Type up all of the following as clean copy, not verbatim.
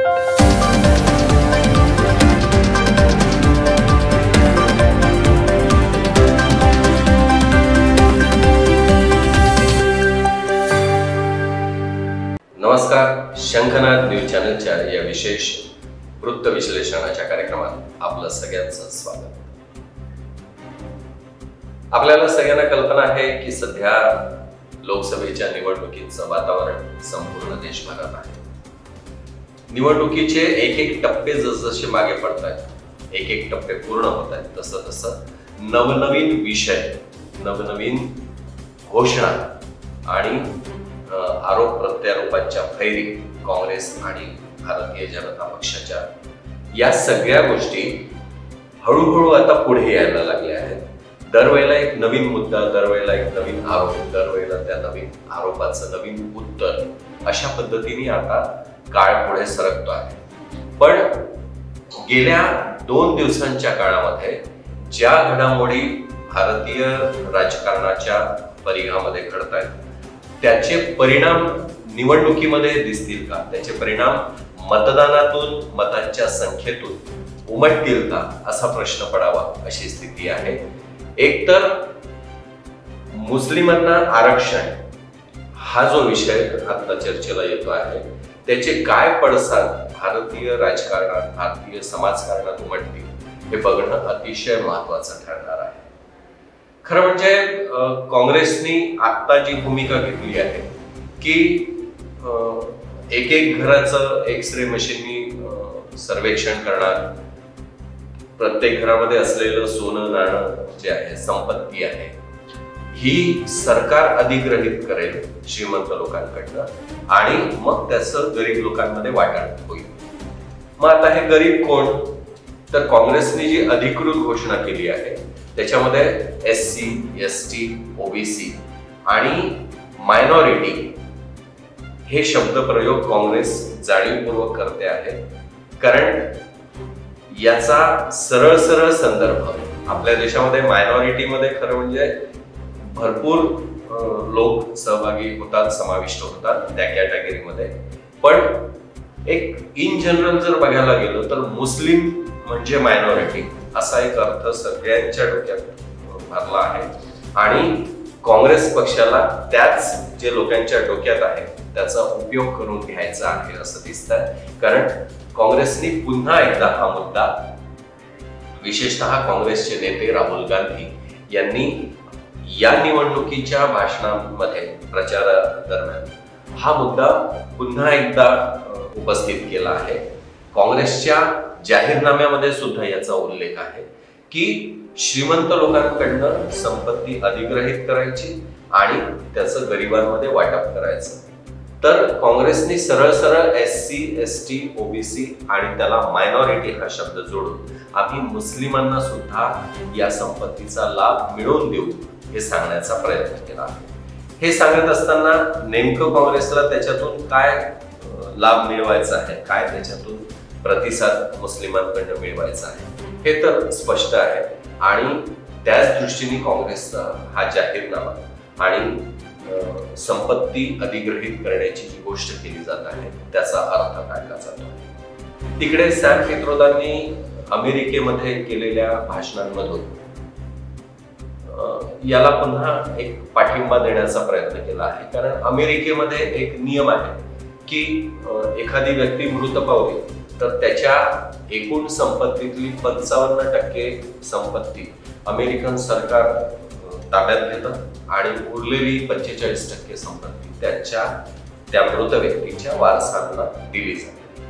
नमस्कार, शंखनाद न्यूज चॅनलच्या या विशेष वृत्त विश्लेषणाच्या कार्यक्रमात आपलं सगळ्यांचं स्वागत। आपल्याला सगळ्यांना कल्पना आहे की सध्या लोकसभेच्या निवडणुकीचं वातावरण संपूर्ण देशभरात आहे। निवडणुकीचे एक एक टप्पे जसजसे मागे पडतात, एक एक टप्पे पूर्ण होत आहेत, तसं तसं नवनवीन विषय, नवनवीन घोषणा आणि आरोप प्रत्यारोपांच्या फैरी काँग्रेस आणि भारतीय जनता पक्षाच्या या सगळ्या गोष्टी हळूहळू आता पुढे यायला लागल्या आहेत। दरवेळेला एक नवीन मुद्दा, दरवेळेला एक नवीन आरोप, दरवेळेला त्या नवीन आरोपाचं नवीन उत्तर, अशा पद्धतीने आता काळ पुढे सरकतो आहे। पण गेल्या 2 दिवसांच्या काळामध्ये ज्या घडामोडी भारतीय राजकारणाच्या परिघामध्ये घडत आहेत त्याचे परिणाम निवडणुकीमध्ये दिसतील का, त्याचे परिणाम मतदानातून, मतांच्या संख्येतून उमटतील का, असा प्रश्न पडावा अशी स्थिती आहे। एकतर मुस्लिमांना आरक्षण हा जो विषय आता चर्चेला येतो आहे त्याचे काय पडसाद भारतीय राजकारणात, भारतीय समाजकारणात उमटतील हे बघणं अतिशय महत्वाचं ठरणार आहे। खरं म्हणजे काँग्रेसनी आता जी भूमिका घेतली आहे की एक एक घराचं एक्स-रे मशीननी सर्वेक्षण करणार, प्रत्येक घरामध्ये असलेलं सोनं नाणं जे आहे, संपत्ती आहे, ही सरकार अधिग्रहित करेल श्रीमंत लोकांकडनं आणि मग त्याचं गरीब लोकांमध्ये वाटप होईल। मग आता हे गरीब कोण, तर काँग्रेसने जी अधिकृत घोषणा केली आहे त्याच्यामध्ये SC, ST, OBC आणि मायनॉरिटी हे शब्दप्रयोग काँग्रेस जाणीवपूर्वक करते आहे, कारण याचा सरळ सरळ संदर्भ आपल्या देशामध्ये मायनॉरिटीमध्ये खरं म्हणजे भरपूर लोक सहभागी होतात, समाविष्ट होतात त्या कॅटेगरीमध्ये। पण एक इन जनरल जर बघायला गेलो तर मुस्लिम म्हणजे मायनॉरिटी असा एक अर्थ सगळ्यांच्या डोक्यात भरला आहे आणि काँग्रेस पक्षाला त्याच जे लोकांच्या डोक्यात आहे त्याचा उपयोग करून घ्यायचा आहे असं दिसतंय। कारण काँग्रेसने पुन्हा एकदा हा मुद्दा, विशेषतः काँग्रेसचे नेते राहुल गांधी यांनी या निवडणुकीच्या भाषणांमध्ये, प्रचारादरम्यान हा मुद्दा पुन्हा एकदा उपस्थित केला आहे। काँग्रेसच्या जाहीरनाम्यामध्ये सुद्धा याचा उल्लेख आहे की श्रीमंत लोकांकडनं संपत्ती अधिग्रहित करायची आणि त्याचं गरिबांमध्ये वाटप करायचं। तर काँग्रेसने सरळ सरळ SC, ST, OBC आणि त्याला मायनॉरिटी हा शब्द जोडून आम्ही मुस्लिमांना सुद्धा या संपत्तीचा लाभ मिळवून देऊ हे सांगण्याचा प्रयत्न केला आहे। हे सांगत असताना नेमकं काँग्रेसला त्याच्यातून काय लाभ मिळवायचा आहे, काय त्याच्यातून प्रतिसाद मुस्लिमांकडून मिळवायचा आहे हे तर स्पष्ट आहे आणि त्याच दृष्टीने काँग्रेसचा हा जाहीरनामा आणि संपत्ती अधिग्रहित करण्याची जी गोष्ट केली जात आहे त्याचा अर्थ काढला जातो आहे। तिकडे सॅम पित्रोदांनी अमेरिकेमध्ये केलेल्या भाषणांमधून याला पुन्हा एक पाठिंबा देण्याचा प्रयत्न केला आहे, कारण अमेरिकेमध्ये एक नियम आहे की एखादी व्यक्ती मृत पावली तर त्याच्या एकूण संपत्तीतली 55% संपत्ती अमेरिकन सरकार ताब्यात घेतं आणि उरलेली 45% संपत्ती त्या मृत व्यक्तीच्या वारसांना दिली जाते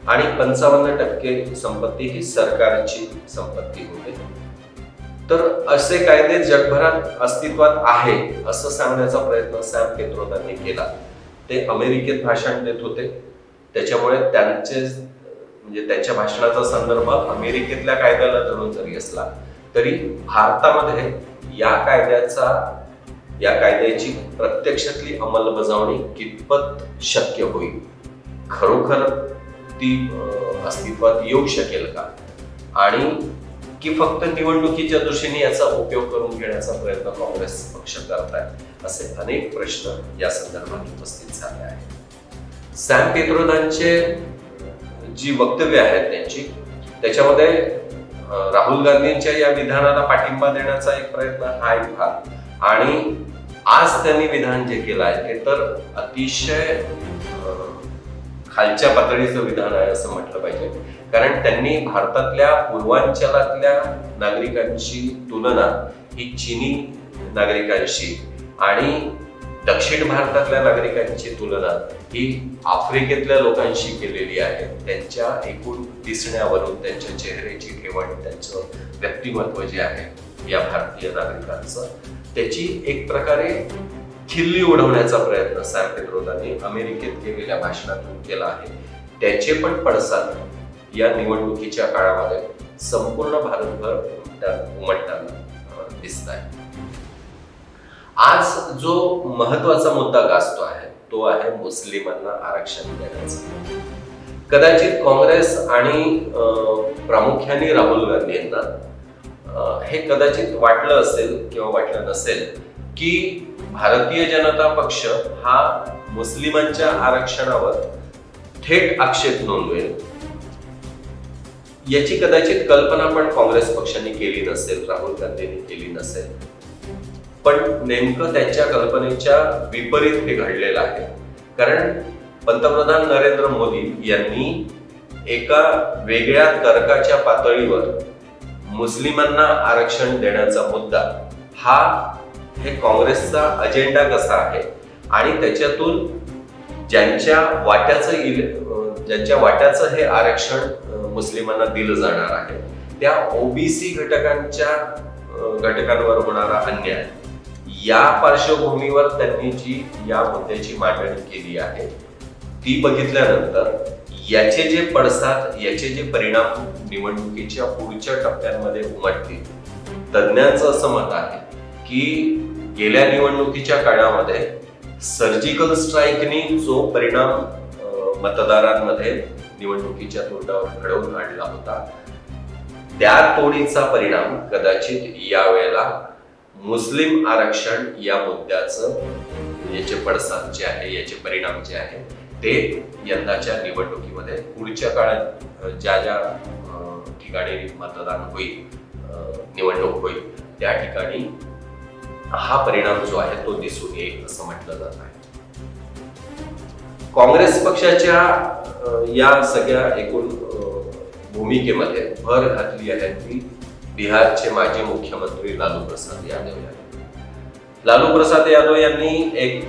आणि 55% संपत्ती ही सरकारची संपत्ती होते। तर असे कायदे जगभरात अस्तित्वात आहे असं सांगण्याचा प्रयत्न सॅम पित्रोदांनी केला। ते अमेरिकेत भाषण देत होते, त्याच्यामुळे त्यांच्या भाषणाचा संदर्भ अमेरिकेतल्या कायद्याला धरून जरी असला तरी भारतामध्ये या कायद्याची प्रत्यक्षातली अंमलबजावणी कितपत शक्य होईल, खरोखर ती अस्तित्वात येऊ शकेल का, आणि की फक्त निवडणुकीच्या दृष्टीने याचा उपयोग करून घेण्याचा प्रयत्न काँग्रेस पक्ष करत आहे, असे अनेक प्रश्न या संदर्भात उपस्थित झाले आहेत। सॅम पित्रोदांचे जी वक्तव्य आहेत त्यांची, त्याच्यामध्ये राहुल गांधींच्या या विधानाला पाठिंबा देण्याचा एक प्रयत्न हा एक भाग, आणि आज त्यांनी विधान जे केलं आहे ते तर अतिशय खालच्या पातळीचं विधान आहे असं म्हटलं पाहिजे. कारण त्यांनी भारतातल्या पूर्वांचलातल्या नागरिकांची तुलना ही चीनी नागरिकांशी आणि दक्षिण भारतातल्या नागरिकांची तुलना ही आफ्रिकेतल्या लोकांशी केलेली आहे. त्यांच्या एकूण दिसण्यावरून, त्यांच्या चेहऱ्याची ठेवण, त्यांचं व्यक्तिमत्व जे आहे या भारतीय नागरिकांचं, त्याची एक प्रकारे खिल्ली उडवण्याचा प्रयत्न सॅम पेत्रोदांनी अमेरिकेत केलेल्या भाषणातून केला आहे. त्याचे पण पडसाद या निवडणुकीच्या काळामध्ये संपूर्ण भारतभर उमटताना दिसत आहे. आज जो महत्वाचा मुद्दा गाजतो आहे तो आहे मुस्लिमांना आरक्षण देण्याचा. कदाचित काँग्रेस आणि प्रामुख्याने राहुल गांधी यांना हे कदाचित वाटलं असेल किंवा वाटलं नसेल की भारतीय जनता पक्ष हा मुस्लिमांच्या आरक्षणावर थेट आक्षेप नोंदवेल. याची कदाचित कल्पना पण काँग्रेस पक्षाने केली नसेल, राहुल गांधींनी केली नसेल. पण नेमकं त्यांच्या कल्पनेच्या विपरीत हे घडलेलं आहे. कारण पंतप्रधान नरेंद्र मोदी यांनी एका वेगळ्या तर्काच्या पातळीवर मुस्लिमांना आरक्षण देण्याचा मुद्दा हा हे काँग्रेसचा अजेंडा कसा आहे आणि त्याच्यातून ज्यांच्या वाट्याचं हे आरक्षण मुस्लिमांना दिलं जाणार आहे त्या ओबीसी घटकांवर होणारा अन्याय, या पार्श्वभूमीवर त्यांनी जी या मुद्द्याची मांडणी केली आहे ती बघितल्यानंतर याचे जे पडसाद, याचे जे परिणाम निवडणुकीच्या पुढच्या टप्प्यांमध्ये उमटतील, तज्ञांचं असं मत आहे की गेल्या निवडणुकीच्या काळामध्ये सर्जिकल स्ट्राईकनी जो परिणाम मतदारांमध्ये निवडणुकीच्या तोंडावर घडवून आणला होता, त्या तोडीचा परिणाम कदाचित यावेळेला मुस्लिम आरक्षण या मुद्द्याचं याचे पडसाद जे आहे, याचे परिणाम जे आहे ते यंदाच्या निवडणुकीमध्ये पुढच्या काळात ज्या ज्या ठिकाणी मतदान होईल, निवडणूक होईल, त्या ठिकाणी हा परिणाम जो आहे तो दिसून येईल असं म्हटलं जात आहे. काँग्रेस पक्षाच्या या सगळ्या एकूण भूमिकेमध्ये भर घातली आहे ती बिहारचे माजी मुख्यमंत्री लालू प्रसाद यादव यांनी. लालू प्रसाद यादव यांनी एक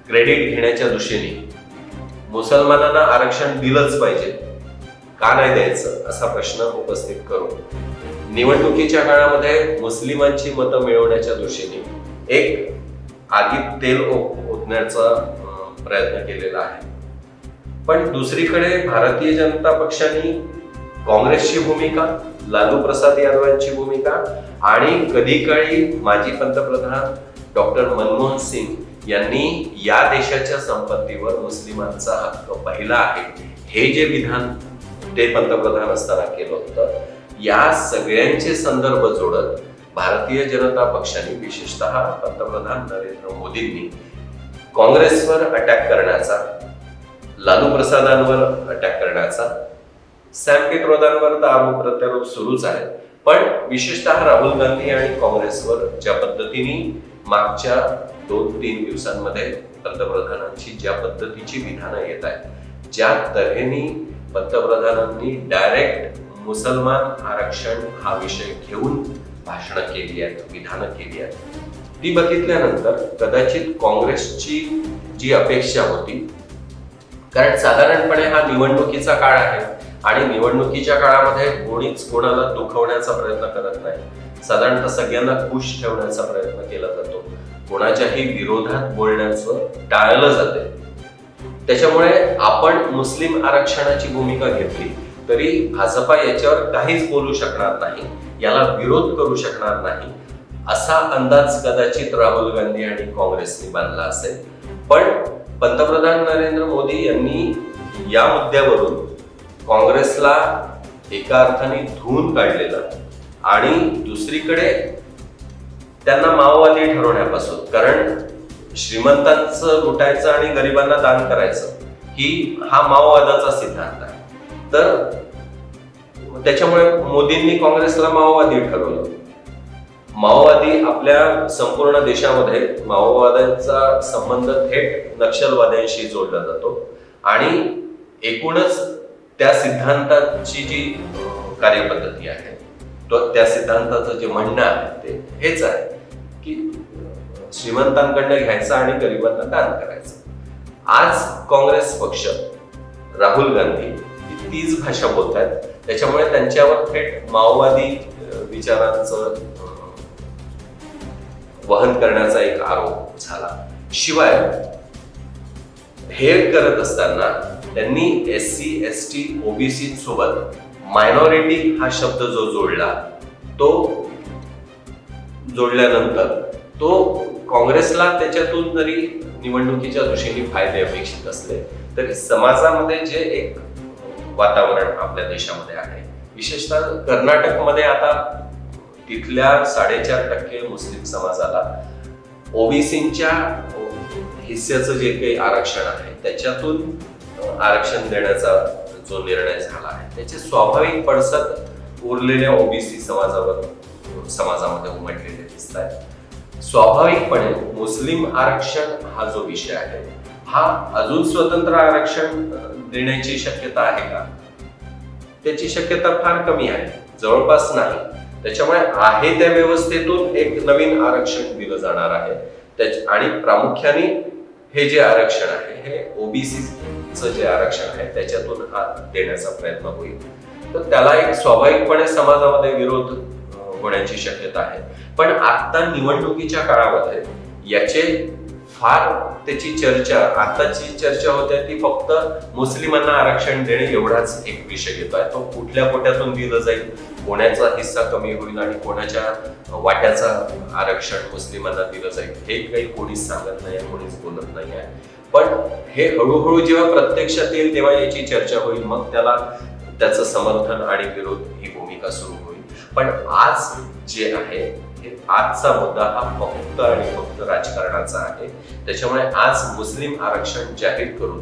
क्रेडिट घेण्याच्या दृष्टीने मुसलमानांना आरक्षण दिलंच पाहिजे, का नाही द्यायचं असा प्रश्न उपस्थित करून निवडणुकीच्या काळामध्ये मुस्लिमांची मतं मिळवण्याच्या दृष्टीने एक आगीत तेल ओतण्याचा प्रयत्न केलेला आहे. पण दुसरीकडे भारतीय जनता पक्षाने काँग्रेसची भूमिका, लालू प्रसाद यादवांची भूमिका आणि कधी काळी माजी पंतप्रधान डॉक्टर मनमोहन सिंग यांनी या देशाच्या संपत्तीवर मुस्लिमांचा हक्क पहिला आहे हे जे विधान ते पंतप्रधान असताना केलं होतं, या सगळ्यांचे संदर्भ जोडत भारतीय जनता पक्षाने, विशेषतः पंतप्रधान नरेंद्र मोदींनी काँग्रेसवर अटॅक करण्याचा, लालू प्रसादांवर अटॅक करण्याचा, सॅम पेत्रोदांवर तर आरोप प्रत्यारोप सुरूच आहे, पण विशेषतः राहुल गांधी आणि काँग्रेसवर ज्या पद्धतीने मागच्या 2-3 दिवसांमध्ये पंतप्रधानांची ज्या पद्धतीची विधानं येत आहेत, ज्या तऱ्हेने पंतप्रधानांनी डायरेक्ट मुसलमान आरक्षण हा विषय घेऊन भाषणं केली आहेत, विधानं केली आहेत, ती बघितल्यानंतर कदाचित काँग्रेसची जी अपेक्षा होती, कारण साधारणपणे हा निवडणुकीचा काळ आहे आणि निवडणुकीच्या काळामध्ये कोणीच कोणाला दुखवण्याचा प्रयत्न करत नाही, साधारणतः सगळ्यांना खुश ठेवण्याचा प्रयत्न केला जातो, कोणाच्याही विरोधात बोलण्याचं टाळलं जाते. त्याच्यामुळे आपण मुस्लिम आरक्षणाची भूमिका घेतली तरी भाजपा याच्यावर काहीच बोलू शकणार नाही, याला विरोध करू शकणार नाही असा अंदाज कदाचित राहुल गांधी आणि काँग्रेसने बांधला असेल. पण पंतप्रधान नरेंद्र मोदी यांनी या मुद्द्यावरून काँग्रेसला एका अर्थाने धुवून काढलेलं आणि दुसरीकडे त्यांना माओवादी ठरवण्यापासून, कारण श्रीमंतांचं लुटायचं आणि गरिबांना दान करायचं हा माओवादाचा सिद्धांत आहे. तर त्याच्यामुळे मोदींनी काँग्रेसला माओवादी ठरवलं. माओवादी आपल्या संपूर्ण देशामध्ये माओवाद्यांचा संबंध थेट नक्षलवाद्यांशी जोडला जातो आणि एकूणच त्या सिद्धांताची जी कार्यपद्धती आहे, त्या सिद्धांताचं जे म्हणणं आहे ते हेच आहे की श्रीमंतांकडनं घ्यायचं आणि गरिबांना दान करायचं. आज काँग्रेस पक्ष, राहुल गांधी तीच भाषा बोलतात. त्याच्यामुळे त्यांच्यावर थेट माओवादी विचारांचं वहन करण्याचा एक आरोप झाला. शिवाय हे करत असताना त्यांनी SC, ST, OBC सोबत मायनॉरिटी हा शब्द जो जोडला, तो जोडल्यानंतर तो काँग्रेसला त्याच्यातून जरी निवडणुकीच्या दृष्टीने फायदे अपेक्षित असले तरी समाजामध्ये जे एक वातावरण आपल्या देशामध्ये आहे, विशेषतः कर्नाटकमध्ये आता तिथल्या 4.5% मुस्लिम समाजाला ओबीसींच्या हिस्स्याचं जे काही आरक्षण आहे त्याच्यातून आरक्षण देण्याचा जो निर्णय झाला आहे त्याचे स्वाभाविक पडसाद उरलेल्या ओबीसी समाजामध्ये उमटलेले दिसत आहेत. स्वाभाविकपणे मुस्लिम आरक्षण हा जो विषय आहे हा अजून स्वतंत्र आरक्षण देण्याची शक्यता आहे का? त्याची शक्यता फार कमी आहे, जवळपास नाही. त्याच्यामुळे आहे त्या व्यवस्थेतून एक नवीन आरक्षण दिलं जाणार आहे आणि प्रामुख्याने हे जे आरक्षण आहे हे ओबीसीचं जे आरक्षण आहे त्याच्यातून हा देण्याचा प्रयत्न होईल. तर त्याला एक स्वाभाविकपणे समाजामध्ये विरोध होण्याची शक्यता आहे. पण आता निवडणुकीच्या काळामध्ये याचे फार त्याची चर्चा, आताची चर्चा होते ती फक्त मुस्लिमांना आरक्षण देणे एवढाच एक विषय येतो आहे. तो कुठल्या कोट्यातून दिलं जाईल, कोणाचा हिस्सा कमी होईल आणि कोणाच्या वाट्याचं आरक्षण मुस्लिमांना दिलं जाईल हे काही कोणीच सांगत नाही, कोणीच बोलत नाही आहे. पण हे हळूहळू जेव्हा प्रत्यक्षात येईल तेव्हा याची चर्चा होईल, मग त्याचं समर्थन आणि विरोध ही भूमिका सुरू होईल. पण आज जे आहे आजचा मुद्दा हा फक्त आणि फक्त राजकारणाचा आहे. त्याच्यामुळे आज मुस्लिम आरक्षण जाहीर करून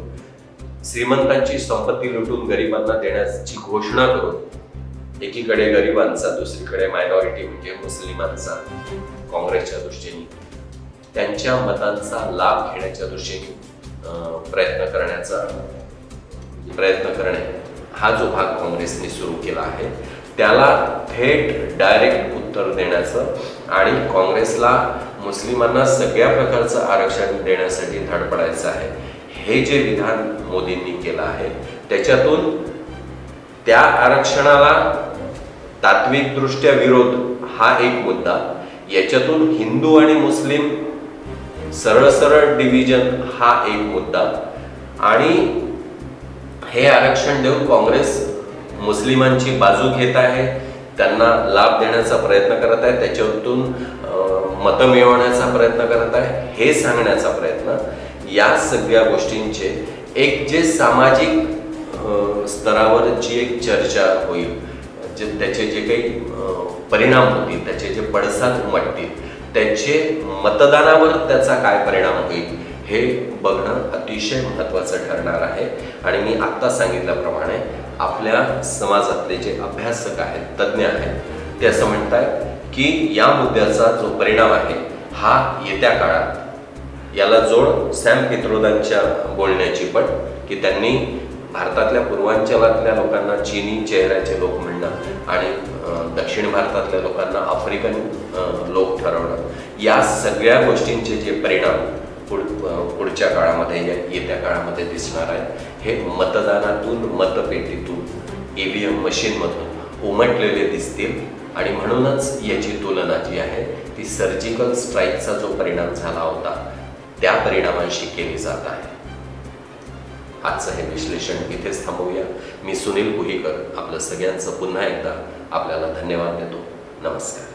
श्रीमंतांची संपत्ती लुटून गरिबांना देण्याची घोषणा करून एकीकडे गरिबांचा, दुसरीकडे मायनॉरिटी म्हणजे मुस्लिमांचा काँग्रेसच्या दृष्टीने त्यांच्या मतांचा लाभ घेण्याच्या दृष्टीने प्रयत्न करणे हा जो भाग काँग्रेसने सुरू केला आहे त्याला थेट डायरेक्ट उत्तर देण्याचं आणि काँग्रेसला मुस्लिमांना सगळ्या प्रकारचं आरक्षण देण्यासाठी धडपडायचं आहे. हे जे विधान मोदींनी केलं आहे त्याच्यातून त्या आरक्षणाला तात्विकदृष्ट्या विरोध हा एक मुद्दा, याच्यातून हिंदू आणि मुस्लिम सरळ डिव्हिजन हा एक मुद्दा आणि हे आरक्षण देऊन काँग्रेस मुस्लिमांची बाजू घेत आहे, त्यांना लाभ देण्याचा प्रयत्न करत आहे, त्याच्यातून मतं मिळवण्याचा प्रयत्न करत आहे हे सांगण्याचा प्रयत्न. या सगळ्या गोष्टींचे एक जे सामाजिक स्तरावर जी एक चर्चा होईल, त्याचे जे काही परिणाम होतील, त्याचे जे पडसाद उमटतील, त्याचे मतदानावर त्याचा काय परिणाम होईल हे बघणं अतिशय महत्त्वाचं ठरणार आहे. आणि मी आत्ता सांगितल्याप्रमाणे आपल्या समाजातले जे अभ्यासक आहेत, तज्ज्ञ आहेत, ते असं म्हणतात की या मुद्द्याचा जो परिणाम आहे हा येत्या काळात, याला जोड सॅम पित्रोदांच्या बोलण्याची पण, की त्यांनी भारतातल्या पूर्वांचलातल्या लोकांना चीनी चेहऱ्याचे लोक म्हणणं आणि दक्षिण भारतातल्या लोकांना आफ्रिकन लोक ठरवणं, या सगळ्या गोष्टींचे जे परिणाम पुढच्या काळामध्ये, येत्या काळामध्ये दिसणार आहे हे मतदानातून, मतपेटीतून, EVM मशीनमधून उमटलेले दिसतील. आणि म्हणूनच याची तुलना जी आहे ती सर्जिकल स्ट्राईकचा जो परिणाम झाला होता त्या परिणामांशी केली जात आहे. आजचं हे विश्लेषण इथेच थांबवूया. मी सुनील कुहीकर आपलं सगळ्यांचं पुन्हा एकदा आपल्याला धन्यवाद देतो. नमस्कार.